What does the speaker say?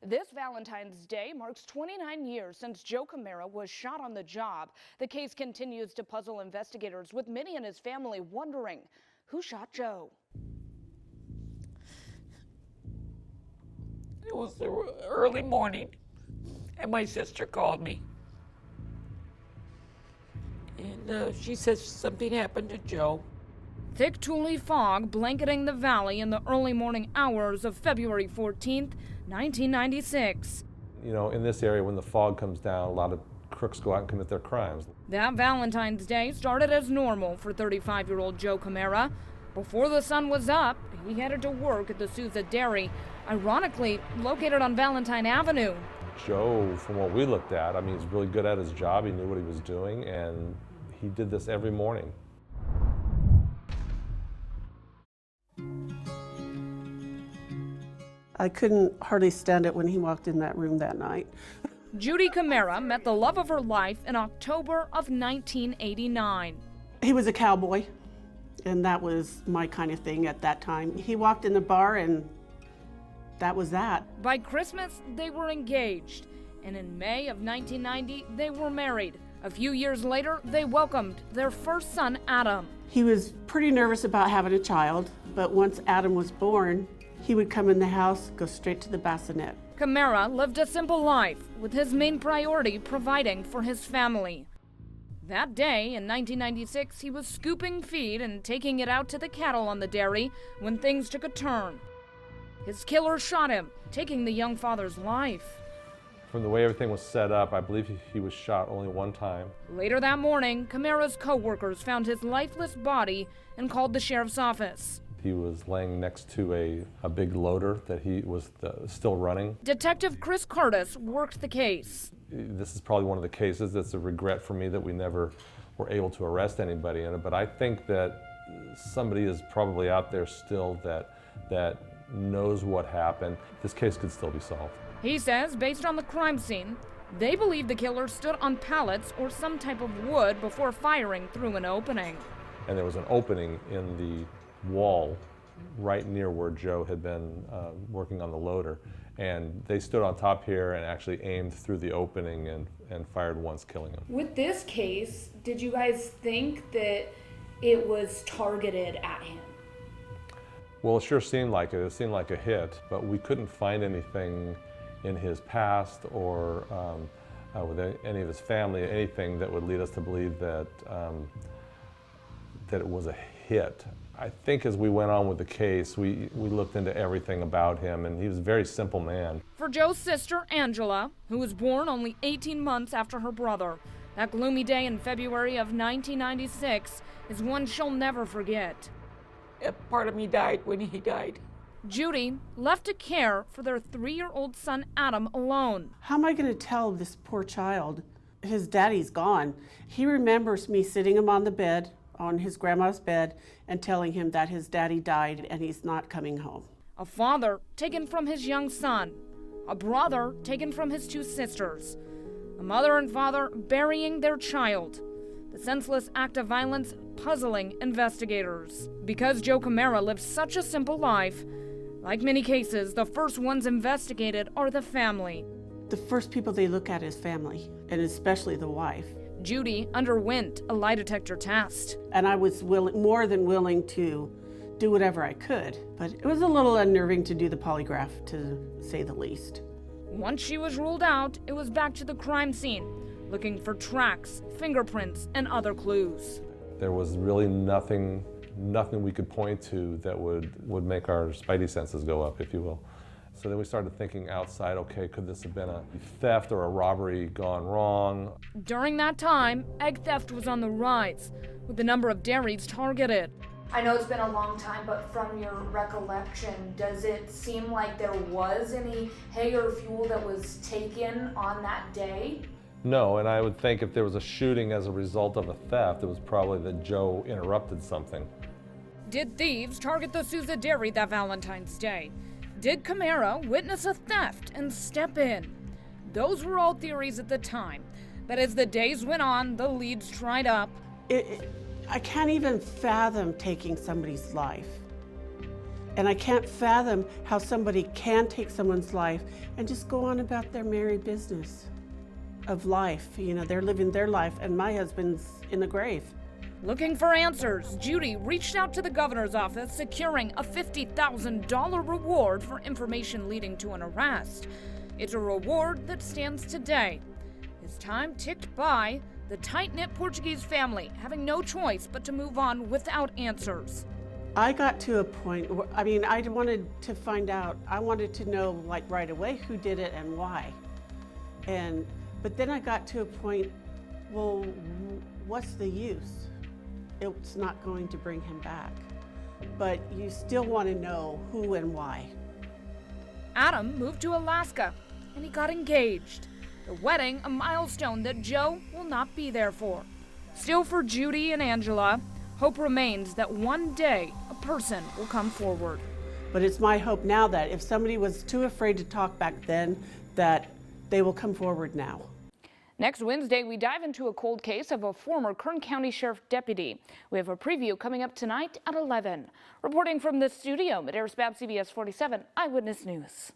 This Valentine's Day marks 29 years since Joe Camara was shot on the job. The case continues to puzzle investigators, with many in his family wondering who shot Joe. It was the early morning, and my sister called me. And she says something happened to Joe. Thick Tule fog blanketing the valley in the early morning hours of February 14th, 1996. You know, in this area, when the fog comes down, a lot of crooks go out and commit their crimes. That Valentine's Day started as normal for 35-year-old Joe Camara. Before the sun was up, he headed to work at the Souza Dairy, ironically located on Valentine Avenue. Joe, from what we looked at, I mean, he's really good at his job. He knew what he was doing, and he did this every morning. I couldn't hardly stand it when he walked in that room that night. Judy Camara met the love of her life in October of 1989. He was a cowboy, and that was my kind of thing at that time. He walked in the bar, and that was that. By Christmas, they were engaged, and in May of 1990, they were married. A few years later, they welcomed their first son, Adam. He was pretty nervous about having a child, but once Adam was born, he would come in the house, go straight to the bassinet. Camara lived a simple life, with his main priority providing for his family. That day, in 1996, he was scooping feed and taking it out to the cattle on the dairy when things took a turn. His killer shot him, taking the young father's life. From the way everything was set up, I believe he was shot only one time. Later that morning, Camara's co-workers found his lifeless body and called the sheriff's office. He was laying next to a big loader that he was still running. Detective Chris Curtis worked the case. This is probably one of the cases that's a regret for me that we never were able to arrest anybody in it, but I think that somebody is probably out there still that knows what happened. This case could still be solved. He says, based on the crime scene, they believe the killer stood on pallets or some type of wood before firing through an opening. And there was an opening in the wall right near where Joe had been working on the loader. And they stood on top here and actually aimed through the opening and fired once, killing him. With this case, did you guys think that it was targeted at him? Well, it sure seemed like it. It seemed like a hit, but we couldn't find anything in his past or with any of his family, anything that would lead us to believe that that it was a hit. I think as we went on with the case, we looked into everything about him, and he was a very simple man. For Joe's sister, Angela, who was born only 18 months after her brother, that gloomy day in February of 1996 is one she'll never forget. A part of me died when he died. Judy left to care for their 3-year-old son, Adam, alone. How am I going to tell this poor child his daddy's gone? He remembers me sitting him on the bed, on his grandma's bed, and telling him that his daddy died and he's not coming home. A father taken from his young son, a brother taken from his 2 sisters, a mother and father burying their child. The senseless act of violence puzzling investigators. Because Joe Camara lived such a simple life, like many cases, the first ones investigated are the family. The first people they look at is family, and especially the wife. Judy underwent a lie detector test. And I was more than willing to do whatever I could, but it was a little unnerving to do the polygraph, to say the least. Once she was ruled out, it was back to the crime scene, looking for tracks, fingerprints, and other clues. There was really nothing we could point to that would make our spidey senses go up, if you will. So then we started thinking outside, okay, could this have been a theft or a robbery gone wrong? During that time, egg theft was on the rise, with the number of dairies targeted. I know it's been a long time, but from your recollection, does it seem like there was any hay or fuel that was taken on that day? No, and I would think if there was a shooting as a result of a theft, it was probably that Joe interrupted something. Did thieves target the Souza Dairy that Valentine's Day? Did Camara witness a theft and step in? Those were all theories at the time, but as the days went on, the leads dried up. I can't even fathom taking somebody's life. And I can't fathom how somebody can take someone's life and just go on about their merry business of life. You know, they're living their life and my husband's in the grave. Looking for answers, Judy reached out to the governor's office, securing a $50,000 reward for information leading to an arrest. It's a reward that stands today. As time ticked by, the tight-knit Portuguese family having no choice but to move on without answers. I got to a point where, I wanted to find out. I wanted to know, like, right away who did it and why. But then I got to a point, well, what's the use? It's not going to bring him back. But you still want to know who and why. Adam moved to Alaska, and he got engaged. The wedding, a milestone that Joe will not be there for. Still, for Judy and Angela, hope remains that one day a person will come forward. But it's my hope now that if somebody was too afraid to talk back then, that they will come forward now. Next Wednesday, we dive into a cold case of a former Kern County Sheriff deputy. We have a preview coming up tonight at 11. Reporting from the studio, Madeiras Bab, CBS 47 Eyewitness News.